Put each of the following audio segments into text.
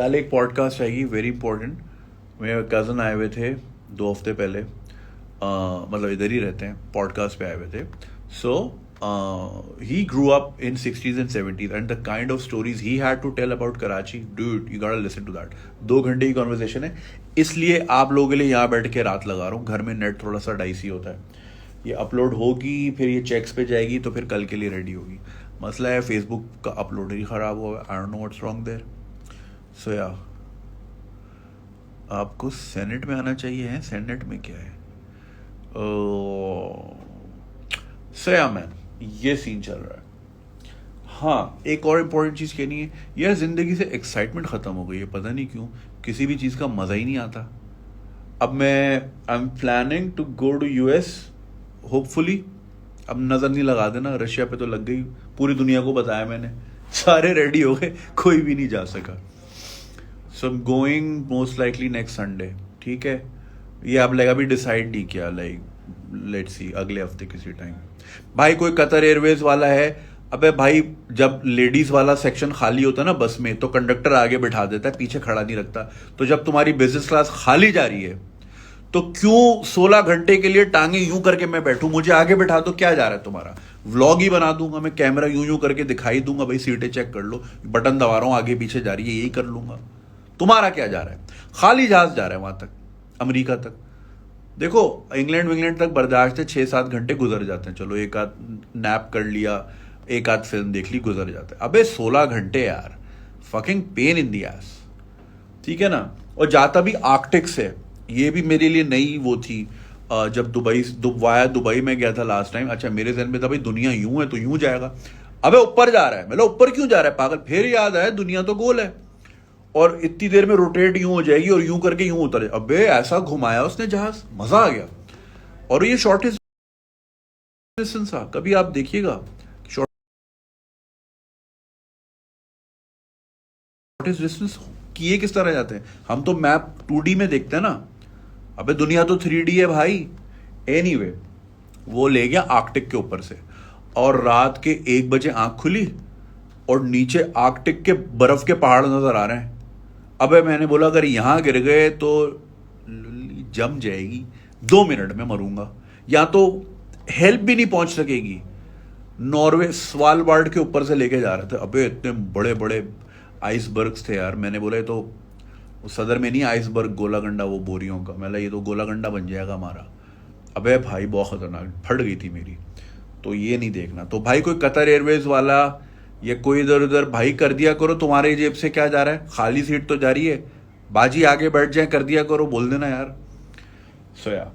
कल एक पॉडकास्ट आएगी वेरी इंपॉर्टेंट। मेरे कज़न आए हुए थे 2 हफ्ते पहले, मतलब इधर ही रहते हैं, पॉडकास्ट पे आए हुए थे। So he grew up in 60s and 70s and the kind of stories he had to tell about Karachi, dude you gotta listen to that. 2 घंटे की कॉन्वर्सेशन है, इसलिए आप लोगों के लिए यहाँ बैठ के रात लगा रहा हूँ। घर में नेट थोड़ा सा डाइसी होता है। ये अपलोड होगी, फिर ये चेक्स पे जाएगी, तो फिर कल के लिए रेडी होगी। मसला है फेसबुक का अपलोड ही ख़राब हुआ है। I don't know what's wrong there. So या आपको सेनेट में आना चाहिए है। सेनेट में क्या है? सो या मैन, ये सीन चल रहा है। हाँ, एक और इम्पोर्टेंट चीज़ कहनी है यार, ज़िंदगी से एक्साइटमेंट ख़त्म हो गई है। पता नहीं क्यों, किसी भी चीज़ का मज़ा ही नहीं आता। अब I am planning to go to US hopefully. अब नज़र नहीं लगा देना, रशिया पे तो लग गई। पूरी दुनिया को बताया मैंने, सारे रेडी हो गए, कोई भी नहीं जा सका। So I am going most likely next Sunday. ठीक है, ये अब लगा भी डिसाइड नहीं किया, लाइक लेट्स सी अगले हफ्ते किसी टाइम। भाई कोई कतर एयरवेज वाला है, अबे भाई जब लेडीज वाला सेक्शन खाली होता है ना बस में, तो कंडक्टर आगे बिठा देता है, पीछे खड़ा नहीं रखता। तो जब तुम्हारी बिजनेस क्लास खाली जा रही है, तो क्यों 16 घंटे के लिए टांगे यूं करके मैं बैठूं? मुझे आगे बिठा दो, क्या जा रहा है तुम्हारा? व्लॉग ही बना दूंगा मैं, कैमरा यूं यूं करके दिखाई दूंगा, भाई सीटें चेक कर लो, बटन दबा रहा हूं, आगे पीछे जा रही है, यही कर लूंगा। तुम्हारा क्या जा रहा है? खाली जहाज जा रहा है वहां तक, अमेरिका तक। देखो इंग्लैंड तक बर्दाश्त है, 6-7 घंटे गुजर जाते हैं। चलो एक आध नैप कर लिया, एक आध फिल्म देख ली, गुजर जाते हैं। अबे 16 घंटे यार, fucking pain in the S. ठीक है ना? और जाता भी आर्कटिक से। ये भी मेरे लिए नई वो थी। जब दुबई में गया था लास्ट टाइम। अच्छा, मेरे जहन में था भाई दुनिया यूं है तो यूं जाएगा। अबे ऊपर जा रहा है, मतलब ऊपर क्यों जा रहा है पागल? फिर याद आया दुनिया तो गोल है, और इतनी देर में रोटेट यूं हो जाएगी और यूं करके यूं उतर। अबे ऐसा घुमाया उसने जहाज, मजा आ गया। और ये शॉर्टेस्ट डिस्टेंस था, कभी आप देखिएगा शॉर्टेस्ट डिस्टेंस किए किस तरह जाते हैं। हम तो मैप 2D में देखते हैं ना, अबे दुनिया तो 3D है भाई। एनीवे, वो ले गया आर्कटिक के ऊपर से, और रात के 1 बजे आंख खुली और नीचे आर्कटिक के बर्फ के पहाड़ नजर आ रहे हैं। अबे मैंने बोला अगर यहां गिर गए तो जम जाएगी, 2 मिनट में मरूंगा, या तो हेल्प भी नहीं पहुंच सकेगी। नॉर्वे स्वालबार्ड के ऊपर से लेके जा रहे थे। अबे इतने बड़े बड़े आइसबर्ग्स थे यार। मैंने बोला ये तो सदर में नहीं आइसबर्ग, गोलागंडा वो बोरियों का, मैं ये तो गोलागंडा बन जाएगा हमारा। अबे भाई बहुत खतरनाक, फट गई थी मेरी। तो ये नहीं देखना। तो भाई कोई कतर एयरवेज वाला या कोई इधर उधर भाई कर दिया करो, तुम्हारे जेब से क्या जा रहा है? खाली सीट तो जा रही है, बाजी आगे बैठ जाए, कर दिया करो, बोल देना यार। सो यार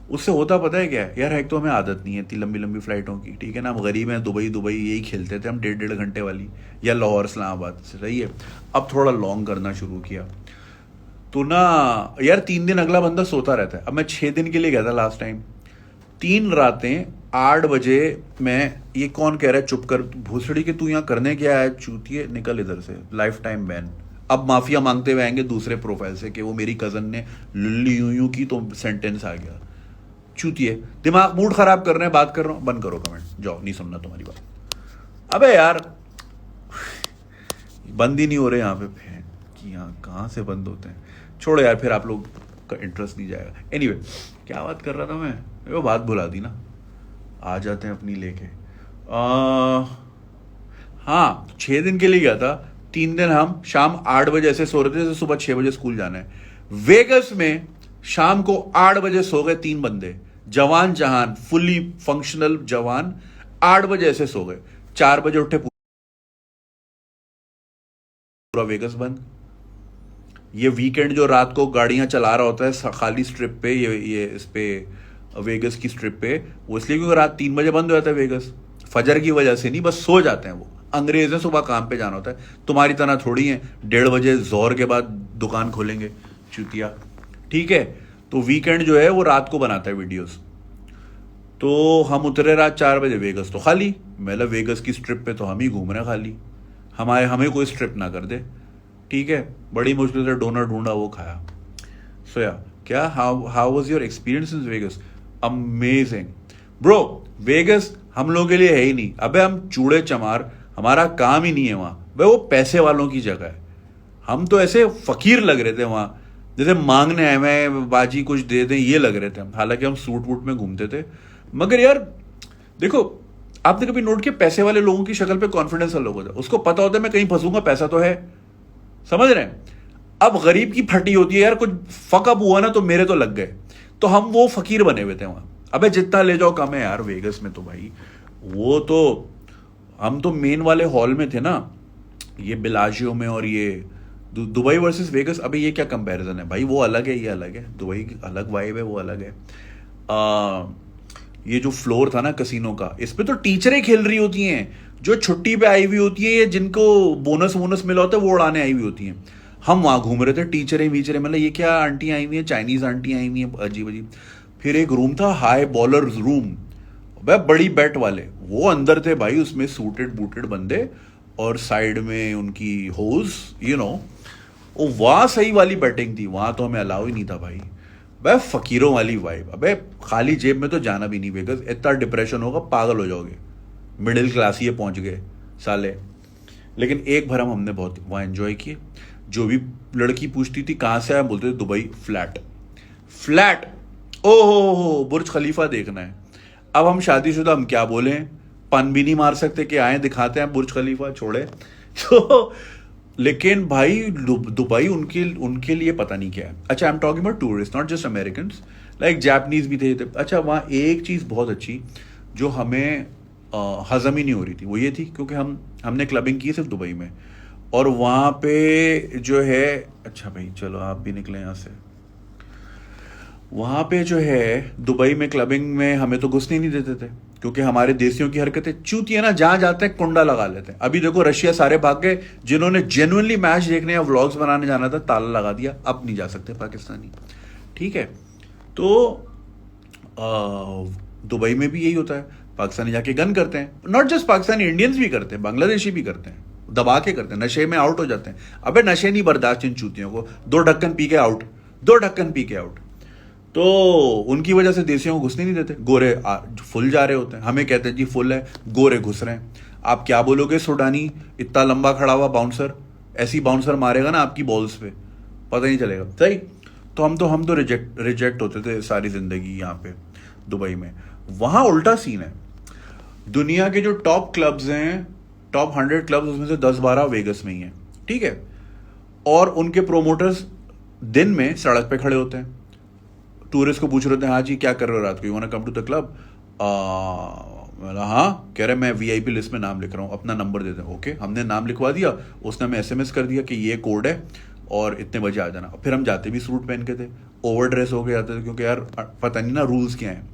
उससे होता पता है क्या है यार, एक तो हमें आदत नहीं है इतनी लंबी लंबी फ्लाइटों की। ठीक है ना, हम गरीब हैं, दुबई यही खेलते थे हम, 1.5 घंटे वाली, या लाहौर इस्लामाबाद से। सही है, अब थोड़ा लॉन्ग करना शुरू किया तो ना यार 3 दिन अगला बंदा सोता रहता है। अब मैं 6 दिन के लिए गया था लास्ट टाइम, 3 रातें 8 बजे। मैं, ये कौन कह रहा है चुप कर भूसड़ी के, तू यहाँ करने क्या है चूतिए, निकल इधर से, लाइफ टाइम बैन। अब माफिया मांगते हुए आएंगे दूसरे प्रोफाइल से कि वो मेरी कजन ने लुल्ली यूं यूं की तो सेंटेंस आ गया। चूतिए, दिमाग मूड खराब कर रहे हैं, बात कर रहा हूं, बंद करो कमेंट, जाओ, नहीं सुनना तुम्हारी बात। अबे यार बंद ही नहीं हो रहे यहाँ पे कि यहाँ कहाँ से बंद होते हैं। छोड़ो यार, फिर आप लोग का इंटरेस्ट नहीं जाएगा। एनीवे, क्या बात कर रहा था मैं? वो बात भुला दी ना, आ जाते हैं अपनी लेके। हाँ, 6 दिन के लिए गया था। 3 दिन हम शाम 8 बजे ऐसे सो रहे थे जैसे सुबह 6 बजे स्कूल जाना है। वेगस में शाम को 8 बजे सो गए 3 बंदे, जवान जहान, फुली फंक्शनल जवान। 8 बजे ऐसे सो गए, 4 बजे उठे, पूरा वेगस बंद। ये वीकेंड जो रात को गाड़ियां चला रहा होता है खाली स्ट्रिप पे, ये इस पे वेगस की स्ट्रिप पे, वो इसलिए क्योंकि रात 3 बजे बंद हो जाता है वेगस। फजर की वजह से नहीं, बस सो जाते हैं वो। अंग्रेज हैं, सुबह काम पे जाना होता है, तुम्हारी तरह थोड़ी है 1:30 बजे जोर के बाद दुकान खोलेंगे चुतिया। ठीक है, तो वीकेंड जो है वो रात को बनाता है वीडियोस। तो हम उतरे रात 4 बजे, वेगस तो खाली। मतलब वेगस की स्ट्रिप पे तो हम ही घूम रहे हैं खाली, हमें कोई स्ट्रिप ना कर दे। ठीक है, बड़ी मुश्किल से डोनर ढूंढा, वो खाया। सो या क्या, how was your experience in Vegas? Amazing bro. Vegas हम लोगों के लिए है ही नहीं। अबे हम चूड़े चमार, हमारा काम ही नहीं है वहां। भाई वो पैसे वालों की जगह है। हम तो ऐसे फकीर लग रहे थे वहां, जैसे मांगने आए मैं बाजी कुछ दे दें ये लग रहे थे हम, हालांकि हम सूट वूट में घूमते थे। मगर यार देखो, आपने कभी नोट किया पैसे वाले लोगों की शक्ल पे कॉन्फिडेंस अलग होता है, उसको पता होता है मैं कहीं फंसूंगा, पैसा तो है, समझ रहे हैं। अब गरीब की फटी होती है यार, कुछ फकअप हुआ ना तो मेरे तो लग गए, तो हम वो फकीर बने हुए थे वहां। अबे जितना ले जाओ कम है यार वेगस में तो भाई, वो तो हम तो मेन वाले हॉल में थे ना, ये बिलाजियो में, और ये दुबई वर्सेस वेगस, अबे ये क्या कंपैरिजन है भाई, वो अलग है ये अलग है, दुबई की अलग वाइब है वो अलग है। ये जो फ्लोर था ना कसिनो का, इस पे तो टीचरें खेल रही होती हैं जो छुट्टी पे आई हुई होती है, या जिनको बोनस वोनस मिला होता है वो उड़ाने आई हुई होती हैं। हम वहां घूम रहे थे टीचरें वीचरें, मतलब ये क्या आंटी आई हुई है, चाइनीज आंटी आई हुई है अजीब अजीब। फिर एक रूम था हाई बॉलर रूम, वह बड़ी बैट वाले वो अंदर थे भाई, उसमें सूटेड बूटेड बंदे, और साइड में उनकी होज, यू नो, वो वहां सही वाली बैटिंग थी, वहां तो हमें अलाउ ही नहीं था भाई। भाई फकीरों वाली वाइब, अबे खाली जेब में तो जाना भी नहीं बेगस, इतना डिप्रेशन होगा पागल हो जाओगे, मिडिल क्लास ये पहुंच गए साले। लेकिन एक भर हमने बहुत वहां एंजॉय किए। जो भी लड़की पूछती थी कहां से आया, बोलते थे दुबई, फ्लैट फ्लैट, ओ हो बुर्ज खलीफा देखना है। अब हम शादीशुदा, हम क्या बोले, पन भी नहीं मार सकते कि आए दिखाते हैं बुर्ज खलीफा, छोड़े तो। लेकिन भाई दुबई उनके उनके लिए पता नहीं क्या है। अच्छा, I am talking about tourist, not just American, like Japanese भी थे। अच्छा, वहाँ एक चीज़ बहुत अच्छी जो हमें हजम ही नहीं हो रही थी, वो ये थी क्योंकि हमने क्लबिंग की सिर्फ दुबई में, और वहाँ पे जो है, अच्छा भाई चलो आप भी निकले यहाँ से, वहाँ पे जो है दुबई में क्लबिंग में हमें तो घुसने नहीं देते थे, क्योंकि हमारे देसियों की हरकतें चूती है ना, जहां जाते हैं कुंडा लगा लेते हैं। अभी देखो रशिया सारे भाग गए, जिन्होंने जेन्युइनली मैच देखने या व्लॉग्स बनाने जाना था ताला लगा दिया, अब नहीं जा सकते पाकिस्तानी, ठीक है। तो दुबई में भी यही होता है, पाकिस्तानी जाके गन करते हैं, नॉट जस्ट पाकिस्तानी, इंडियंस भी करते हैं, बांग्लादेशी भी करते हैं, दबा के करते हैं, नशे में आउट हो जाते हैं। अबे नशे नहीं बर्दाश्त इन चूतियों को, 2 ढक्कन पी के आउट, 2 ढक्कन पी के आउट। तो उनकी वजह से देसियों को घुसने नहीं देते, गोरे फुल जा रहे होते हैं, हमें कहते हैं जी फुल है, गोरे घुस रहे हैं। आप क्या बोलोगे सुडानी, इतना लंबा खड़ा हुआ बाउंसर, ऐसी बाउंसर मारेगा ना आपकी बॉल्स पे, पता नहीं चलेगा, सही। तो हम तो रिजेक्ट होते थे सारी जिंदगी यहाँ पे दुबई में। वहां उल्टा सीन है, दुनिया के जो टॉप क्लब्स हैं, टॉप 100 क्लब्स, उसमें से 10-12 वेगस में ही हैं, ठीक है। और उनके प्रोमोटर्स दिन में सड़क पे खड़े होते हैं, टूरिस्ट को पूछ रहे थे हाँ जी क्या कर रहे हो रात को, you want to come to the club, हाँ, कह रहे मैं वीआईपी लिस्ट में नाम लिख रहा हूँ, अपना नंबर दे दें। ओके, हमने नाम लिखवा दिया, उसने हमें एसएमएस कर दिया कि ये कोड है और इतने बजे आ जाना। फिर हम जाते भी सूट पहन के थे, ओवर ड्रेस होके जाते थे, क्योंकि यार पता नहीं ना रूल्स क्या हैं।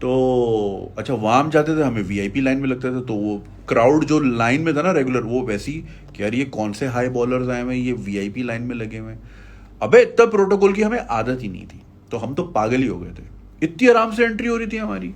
तो अच्छा, वहाँ हम जाते थे, हमें वीआईपी लाइन में लगते थे, तो वो क्राउड जो लाइन में था ना रेगुलर, वो वैसी कि यार ये कौन से हाई बॉलर्स आए हुए, ये वीआईपी लाइन में लगे हुए। अबे इतना प्रोटोकॉल की हमें आदत ही नहीं थी, तो हम तो पागल ही हो गए थे, इतनी आराम से एंट्री हो रही थी हमारी।